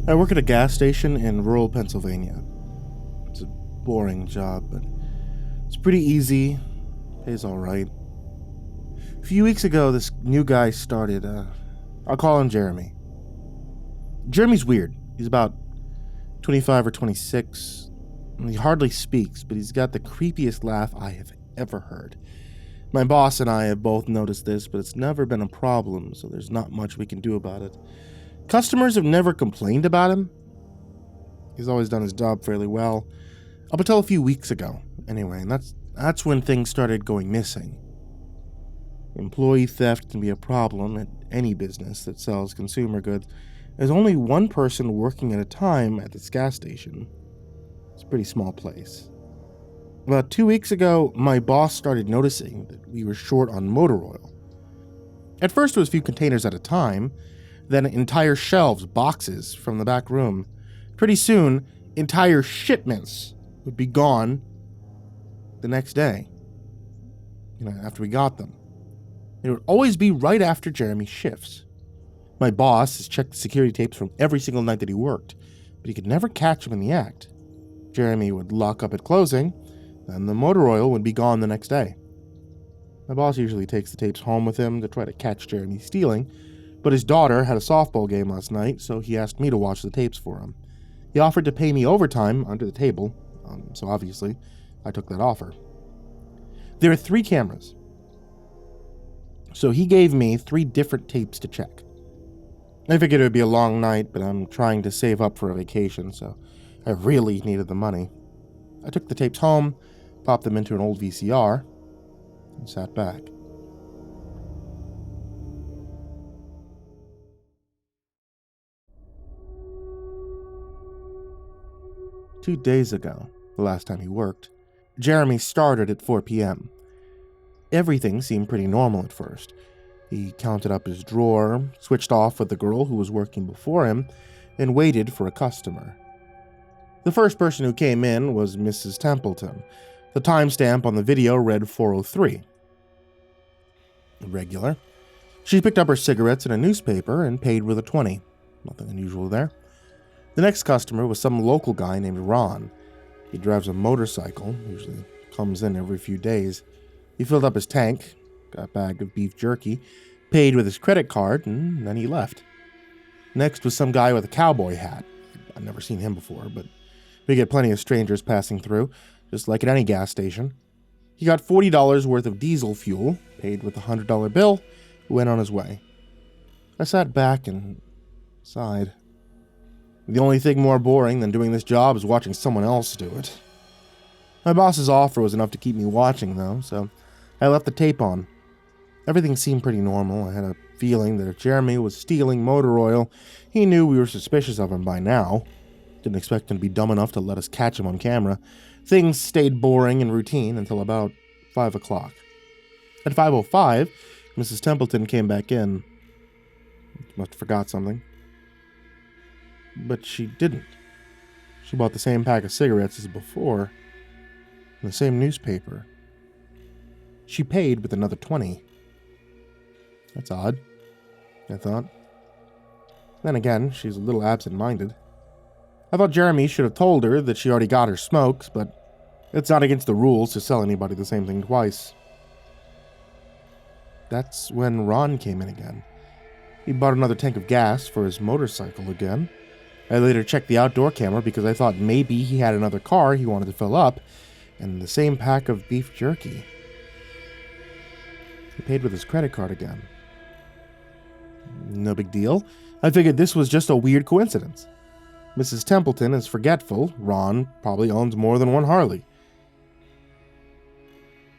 I work at a gas station in rural Pennsylvania. It's a boring job, but it's pretty easy, pays alright. A few weeks ago, this new guy started, I'll call him Jeremy. Jeremy's weird. He's about 25 or 26, and he hardly speaks, but he's got the creepiest laugh I have ever heard. My boss and I have both noticed this, but it's never been a problem, so there's not much we can do about it. Customers have never complained about him. He's always done his job fairly well, up until a few weeks ago, anyway, and that's when things started going missing. Employee theft can be a problem at any business that sells consumer goods. There's only one person working at a time at this gas station. It's a pretty small place. About 2 weeks ago, my boss started noticing that we were short on motor oil. At first it was a few containers at a time, then entire shelves, boxes from the back room. Pretty soon, entire shipments would be gone the next day, after we got them. It would always be right after Jeremy's shifts. My boss has checked the security tapes from every single night that he worked, but he could never catch him in the act. Jeremy would lock up at closing, then the motor oil would be gone the next day. My boss usually takes the tapes home with him to try to catch Jeremy stealing, but his daughter had a softball game last night, so he asked me to watch the tapes for him. He offered to pay me overtime under the table, so obviously I took that offer. There are 3 cameras, so he gave me 3 different tapes to check. I figured it would be a long night, but I'm trying to save up for a vacation, so I really needed the money. I took the tapes home, popped them into an old VCR, and sat back. Two days ago, the last time he worked, Jeremy started at 4 p.m. Everything seemed pretty normal at first. He counted up his drawer, switched off with the girl who was working before him, and waited for a customer. The first person who came in was Mrs. Templeton. The timestamp on the video read 4:03. Regular. She picked up her cigarettes and a newspaper and paid with a 20. Nothing unusual there. The next customer was some local guy named Ron. He drives a motorcycle, usually comes in every few days. He filled up his tank, got a bag of beef jerky, paid with his credit card, and then he left. Next was some guy with a cowboy hat. I've never seen him before, but we get plenty of strangers passing through, just like at any gas station. He got $40 worth of diesel fuel, paid with a $100 bill, went on his way. I sat back and sighed. The only thing more boring than doing this job is watching someone else do it. My boss's offer was enough to keep me watching, though, so I left the tape on. Everything seemed pretty normal. I had a feeling that if Jeremy was stealing motor oil, he knew we were suspicious of him by now. Didn't expect him to be dumb enough to let us catch him on camera. Things stayed boring and routine until about 5 o'clock. At 5:05, Mrs. Templeton came back in. Must have forgot something. But she didn't. She bought the same pack of cigarettes as before, and the same newspaper. She paid with another 20. That's odd, I thought. Then again, she's a little absent-minded. I thought Jeremy should have told her that she already got her smokes, but it's not against the rules to sell anybody the same thing twice. That's when Ron came in again. He bought another tank of gas for his motorcycle again. I later checked the outdoor camera because I thought maybe he had another car he wanted to fill up, and the same pack of beef jerky. He paid with his credit card again. No big deal. I figured this was just a weird coincidence. Mrs. Templeton is forgetful. Ron probably owns more than one Harley.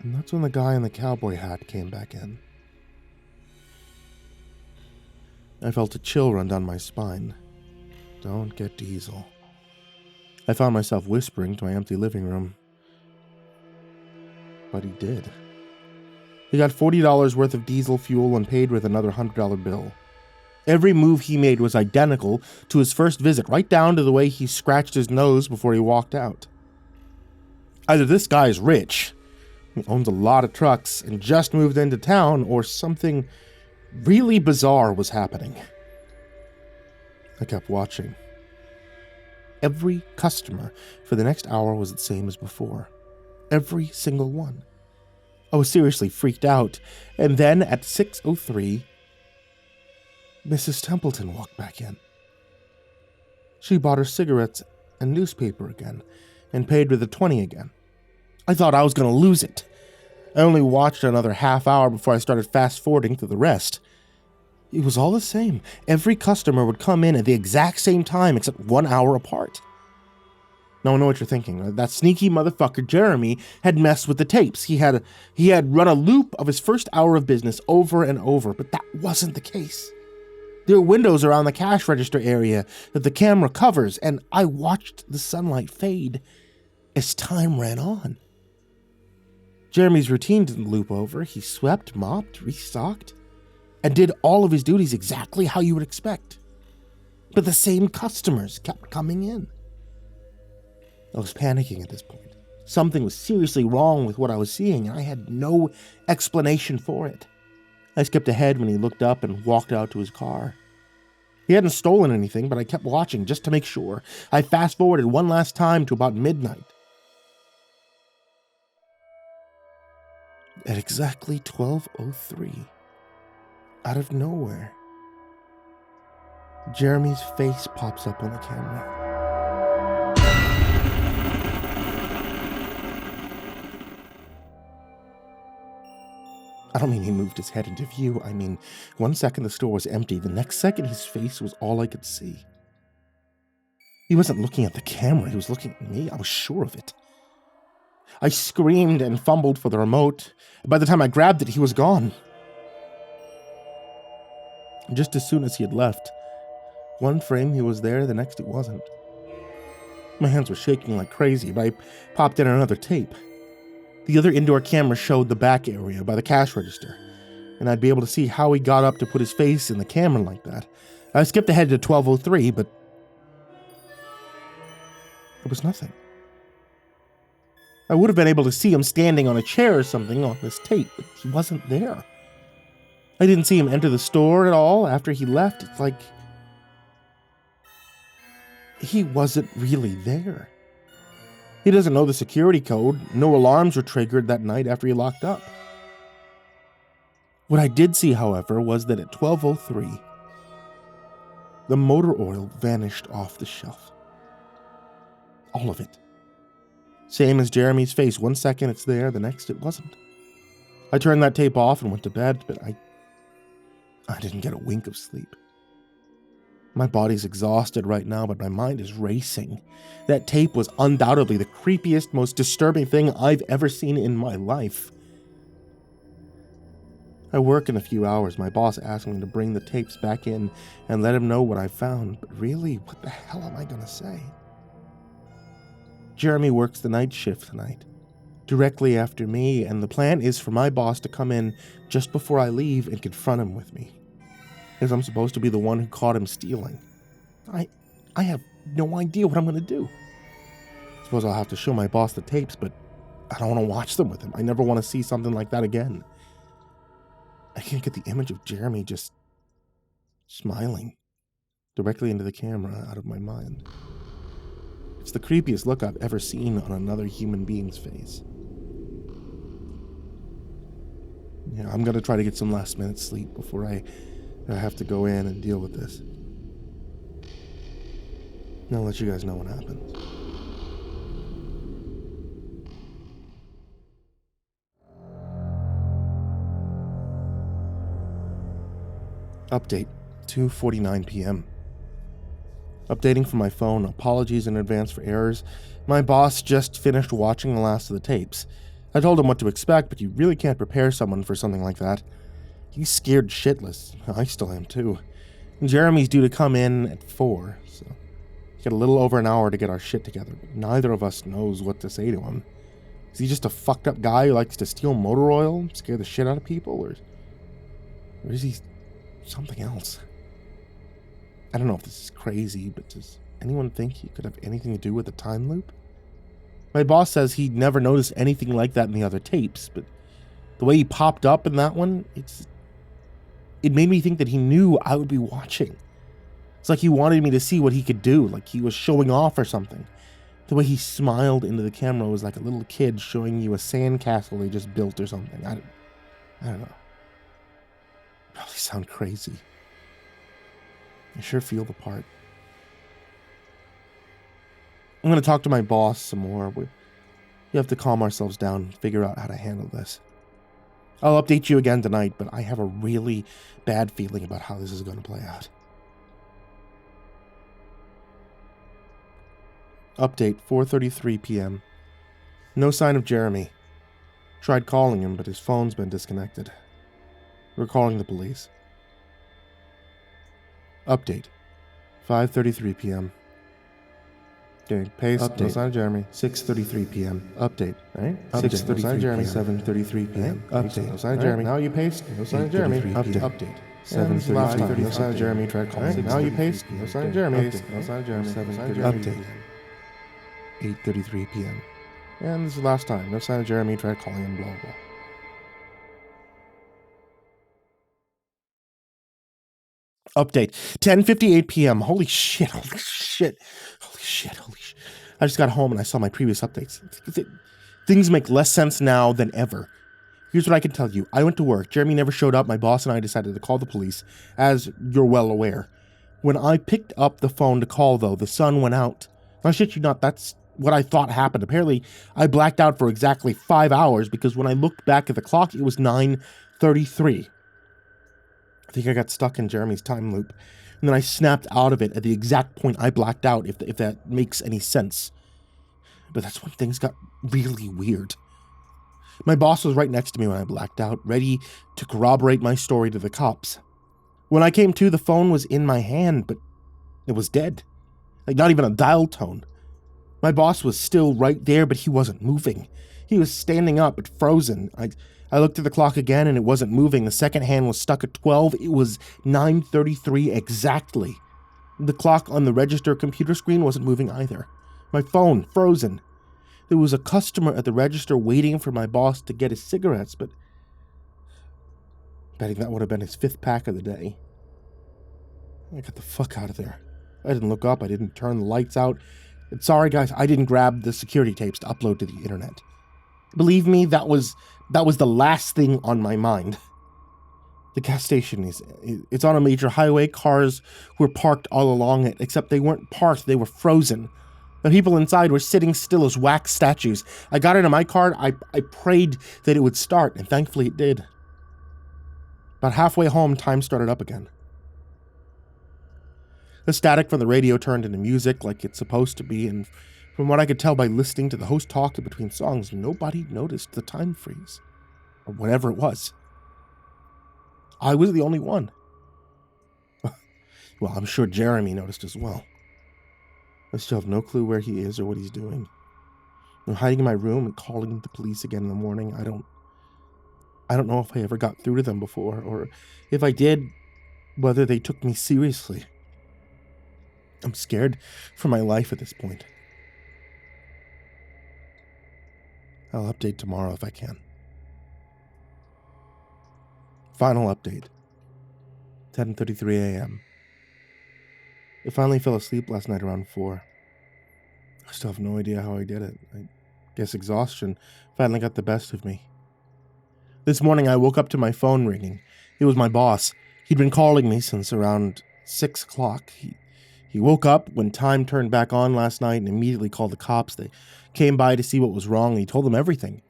And that's when the guy in the cowboy hat came back in. I felt a chill run down my spine. Don't get diesel. I found myself whispering to my empty living room. But he did. He got $40 worth of diesel fuel and paid with another $100 bill. Every move he made was identical to his first visit, right down to the way he scratched his nose before he walked out. Either this guy's rich, he owns a lot of trucks, and just moved into town, or something really bizarre was happening. I kept watching. every customer for the next hour was the same as before. Every single one. I was seriously freaked out, and then at 6:03, Mrs. Templeton walked back in. She bought her cigarettes and newspaper again, and paid with a 20 again. I thought I was going to lose it. I only watched another half hour before I started fast-forwarding through the rest. It was all the same. Every customer would come in at the exact same time except 1 hour apart. Now I know what you're thinking. That sneaky motherfucker Jeremy had messed with the tapes. He had run a loop of his first hour of business over and over, but that wasn't the case. There are windows around the cash register area that the camera covers, and I watched the sunlight fade as time ran on. Jeremy's routine didn't loop over. He swept, mopped, restocked, and did all of his duties exactly how you would expect. But the same customers kept coming in. I was panicking at this point. Something was seriously wrong with what I was seeing, and I had no explanation for it. I skipped ahead when he looked up and walked out to his car. He hadn't stolen anything, but I kept watching just to make sure. I fast-forwarded one last time to about midnight. At exactly 12:03, out of nowhere, Jeremy's face pops up on the camera. I don't mean he moved his head into view. I mean, 1 second the store was empty. The next second his face was all I could see. He wasn't looking at the camera. He was looking at me. I was sure of it. I screamed and fumbled for the remote. By the time I grabbed it, he was gone. Just as soon as he had left, one frame he was there, the next he wasn't. My hands were shaking like crazy, but I popped in another tape. The other indoor camera showed the back area by the cash register, and I'd be able to see how he got up to put his face in the camera like that. I skipped ahead to 12:03, but there was nothing. I would have been able to see him standing on a chair or something on this tape, but he wasn't there. I didn't see him enter the store at all after he left. It's like he wasn't really there. He doesn't know the security code. No alarms were triggered that night after he locked up. What I did see, however, was that at 12:03, the motor oil vanished off the shelf. All of it. Same as Jeremy's face. 1 second it's there, the next it wasn't. I turned that tape off and went to bed, but I didn't get a wink of sleep. My body's exhausted right now, but my mind is racing. That tape was undoubtedly the creepiest, most disturbing thing I've ever seen in my life. I work in a few hours. My boss asked me to bring the tapes back in and let him know what I found, but really, what the hell am I going to say? Jeremy works the night shift tonight, directly after me, and the plan is for my boss to come in just before I leave and confront him with me, as I'm supposed to be the one who caught him stealing. I have no idea what I'm going to do. Suppose I'll have to show my boss the tapes, but I don't want to watch them with him. I never want to see something like that again. I can't get the image of Jeremy just smiling directly into the camera out of my mind. It's the creepiest look I've ever seen on another human being's face. Yeah, I'm going to try to get some last-minute sleep before I have to go in and deal with this. And I'll let you guys know what happens. Update, 2:49 p.m. Updating from my phone. Apologies in advance for errors. My boss just finished watching the last of the tapes. I told him what to expect, but you really can't prepare someone for something like that. He's scared shitless. I still am too. And Jeremy's due to come in at 4, so we got a little over an hour to get our shit together. But neither of us knows what to say to him. Is he just a fucked up guy who likes to steal motor oil, scare the shit out of people, or is he something else? I don't know if this is crazy, but does anyone think he could have anything to do with the time loop? My boss says he'd never noticed anything like that in the other tapes, but the way he popped up in that one, it made me think that he knew I would be watching. It's like he wanted me to see what he could do, like he was showing off or something. The way he smiled into the camera was like a little kid showing you a sandcastle they just built or something. I don't know. Probably sound crazy. I sure feel the part. I'm going to talk to my boss some more. We have to calm ourselves down and figure out how to handle this. I'll update you again tonight, but I have a really bad feeling about how this is going to play out. Update, 4:33 p.m. No sign of Jeremy. Tried calling him, but his phone's been disconnected. We're calling the police. Update, 5:33 p.m. Okay, paste, update. No sign of Jeremy. 6:33 p.m. Update, right? 6:33 no sign of Jeremy. 7:33 p.m. Right? Update, no sign of Jeremy. Now you paste, no sign of Jeremy. Update. 7:33. No sign of Jeremy. Tried calling. Now you paste, no sign of Jeremy. No sign of Jeremy. 7:33. Update. 8:33 p.m. And this is the last time. No sign of Jeremy. Tried calling him, blah, blah. Update. 10:58 p.m. Holy shit. Holy shit. Holy shit. Holy shit. I just got home and I saw my previous updates. Things make less sense now than ever. Here's what I can tell you. I went to work. Jeremy never showed up. My boss and I decided to call the police, as you're well aware. When I picked up the phone to call, though, the sun went out. I shit you not, that's what I thought happened. Apparently, I blacked out for exactly 5 hours because when I looked back at the clock, it was 9:33. I think I got stuck in Jeremy's time loop. And then I snapped out of it at the exact point I blacked out, if that makes any sense. But that's when things got really weird. My boss was right next to me when I blacked out, ready to corroborate my story to the cops. When I came to, the phone was in my hand, but it was dead. Like, not even a dial tone. My boss was still right there, but he wasn't moving. He was standing up, but frozen. I looked at the clock again, and it wasn't moving. The second hand was stuck at 12. It was 9:33 exactly. The clock on the register computer screen wasn't moving either. My phone, frozen. There was a customer at the register waiting for my boss to get his cigarettes, but betting that would have been his 5th pack of the day. I got the fuck out of there. I didn't look up. I didn't turn the lights out. And sorry, guys, I didn't grab the security tapes to upload to the internet. Believe me, that was the last thing on my mind. The gas station it's on a major highway. Cars were parked all along it, except they weren't parked. They were frozen. The people inside were sitting still as wax statues. I got into my car. I prayed that it would start, and thankfully it did. About halfway home, time started up again. The static from the radio turned into music like it's supposed to be, and from what I could tell by listening to the host talk in between songs, nobody noticed the time freeze, or whatever it was. I was the only one. Well, I'm sure Jeremy noticed as well. I still have no clue where he is or what he's doing. I'm hiding in my room and calling the police again in the morning. I don't know if I ever got through to them before, or if I did, whether they took me seriously. I'm scared for my life at this point. I'll update tomorrow if I can. Final update. 10:33 a.m. I finally fell asleep last night around 4. I still have no idea how I did it. I guess exhaustion finally got the best of me. This morning I woke up to my phone ringing. It was my boss. He'd been calling me since around 6 o'clock. He woke up when time turned back on last night and immediately called the cops. They came by to see what was wrong, and he told them everything.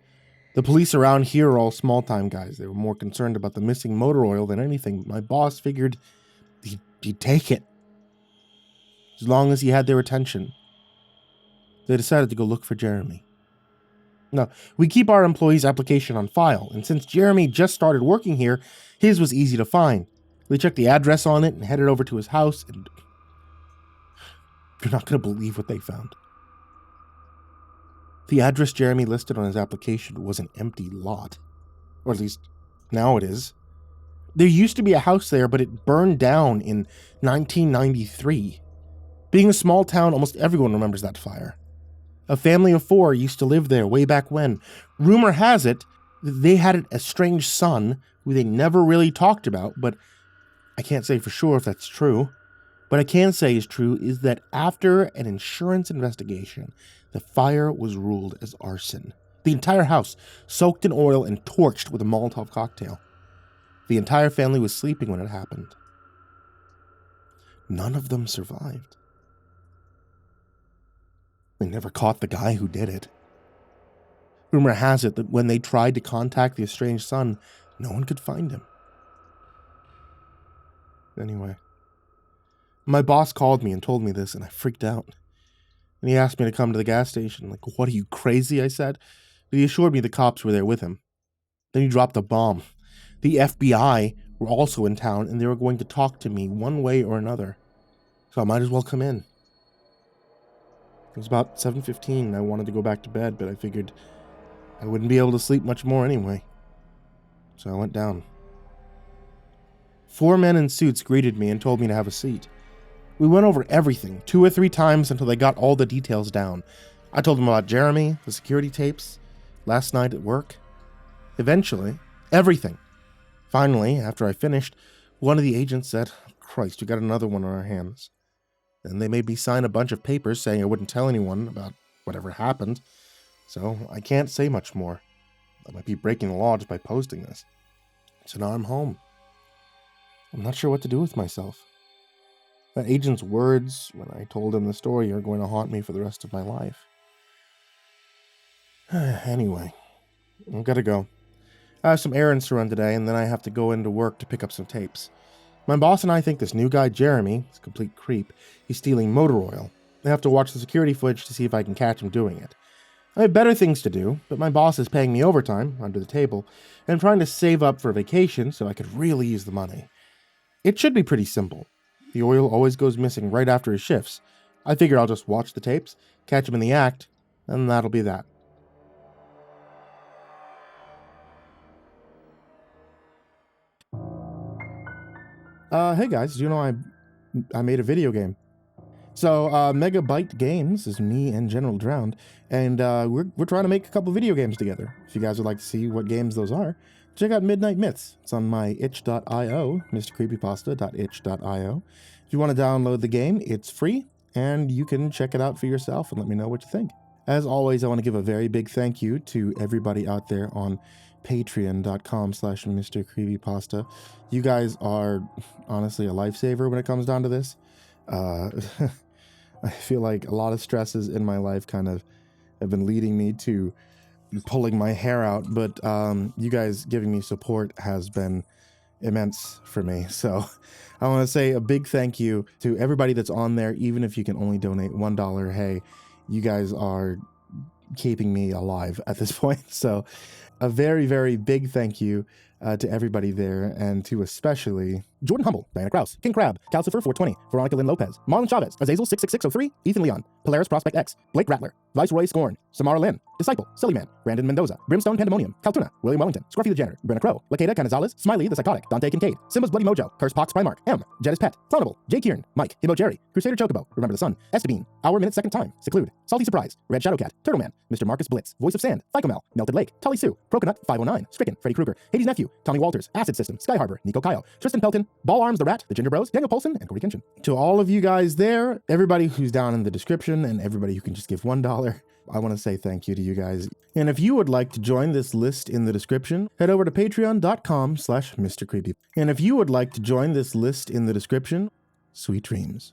The police around here are all small-time guys. They were more concerned about the missing motor oil than anything. My boss figured he'd take it, as long as he had their attention. They decided to go look for Jeremy. Now, we keep our employee's application on file, and since Jeremy just started working here, his was easy to find. They checked the address on it and headed over to his house, and you're not going to believe what they found. The address Jeremy listed on his application was an empty lot. Or at least, now it is. There used to be a house there, but it burned down in 1993. Being a small town, almost everyone remembers that fire. A family of 4 used to live there way back when. Rumor has it that they had an estranged son who they never really talked about, but I can't say for sure if that's true. What I can say is true is that after an insurance investigation, the fire was ruled as arson. The entire house soaked in oil and torched with a Molotov cocktail. The entire family was sleeping when it happened. None of them survived. They never caught the guy who did it. Rumor has it that when they tried to contact the estranged son, no one could find him. Anyway, my boss called me and told me this, and I freaked out. And he asked me to come to the gas station. Like, what, are you crazy? I said. But he assured me the cops were there with him. Then he dropped a bomb. The FBI were also in town, and they were going to talk to me one way or another. So I might as well come in. It was about 7:15, and I wanted to go back to bed, but I figured I wouldn't be able to sleep much more anyway. So I went down. 4 men in suits greeted me and told me to have a seat. We went over everything 2 or 3 times until they got all the details down. I told them about Jeremy, the security tapes, last night at work. Eventually, everything. Finally, after I finished, one of the agents said, "Christ, we got another one on our hands." And they made me sign a bunch of papers saying I wouldn't tell anyone about whatever happened. So I can't say much more. I might be breaking the law just by posting this. So now I'm home. I'm not sure what to do with myself. That agent's words when I told him the story are going to haunt me for the rest of my life. Anyway, I've got to go. I have some errands to run today, and then I have to go into work to pick up some tapes. My boss and I think this new guy, Jeremy, is a complete creep. He's stealing motor oil. I have to watch the security footage to see if I can catch him doing it. I have better things to do, but my boss is paying me overtime under the table, and I'm trying to save up for a vacation so I could really use the money. It should be pretty simple. The oil always goes missing right after his shifts. I figure I'll just watch the tapes, catch him in the act, and that'll be that. Hey guys, do you know I made a video game? So, Megabyte Games is me and General Drowned, and we're trying to make a couple video games together. If you guys would like to see what games those are, check out Midnight Myths. It's on my itch.io, MrCreepyPasta.itch.io. If you want to download the game, it's free, and you can check it out for yourself and let me know what you think. As always, I want to give a very big thank you to everybody out there on patreon.com/MrCreepyPasta. You guys are honestly a lifesaver when it comes down to this. I feel like a lot of stresses in my life kind of have been leading me to pulling my hair out, but you guys giving me support has been immense for me. So I want to say a big thank you to everybody that's on there, even if you can only donate $1. Hey, you guys are keeping me alive at this point. So a very, very big thank you to everybody there, and to especially Jordan Humble, Diana Kraus, King Crab, Calcifer 420, Veronica Lynn Lopez, Marlon Chavez, Azazel 66603, Ethan Leon, Polaris Prospect X, Blake Rattler, Viceroy Scorn, Samara Lynn, Disciple, SullyMan, Brandon Mendoza, BrimstonePandemonium, Caltuna, William Wellington, Scruffy the Janitor, Brenna Crow, LaQueda, Canizales, Smiley the Psychotic, Dante Kinkade, SimbasBloodyMojo, CursepoxPrimarch, M, Jettis Pet, Clonable, J Kearns, Mike, himbojerry, CrusaderChocobo, Remember the Sun, Estebean, Hour Minute Second Time, Seclude, Salty Surprise, Red Shadowcat, Turtleman, Mr. Marcus Blitz, Voice of Sand, Phicomel, Melted Lake, Tully Sue, Croconut 509, Stricken, Freddy Krueger, Hades Nephew, Tommy Walters, Acid System, Sky Harbor, Nico Kyle, Tristan Pelton, Ball Arms the Rat, The Ginger Bros, Daniel Polson, and Corey Kinchin. To all of you guys there, everybody who's down in the description, and everybody who can just give $1, I want to say thank you to you guys. And if you would like to join this list in the description, head over to patreon.com/MrCreepy. And if you would like to join this list in the description, sweet dreams.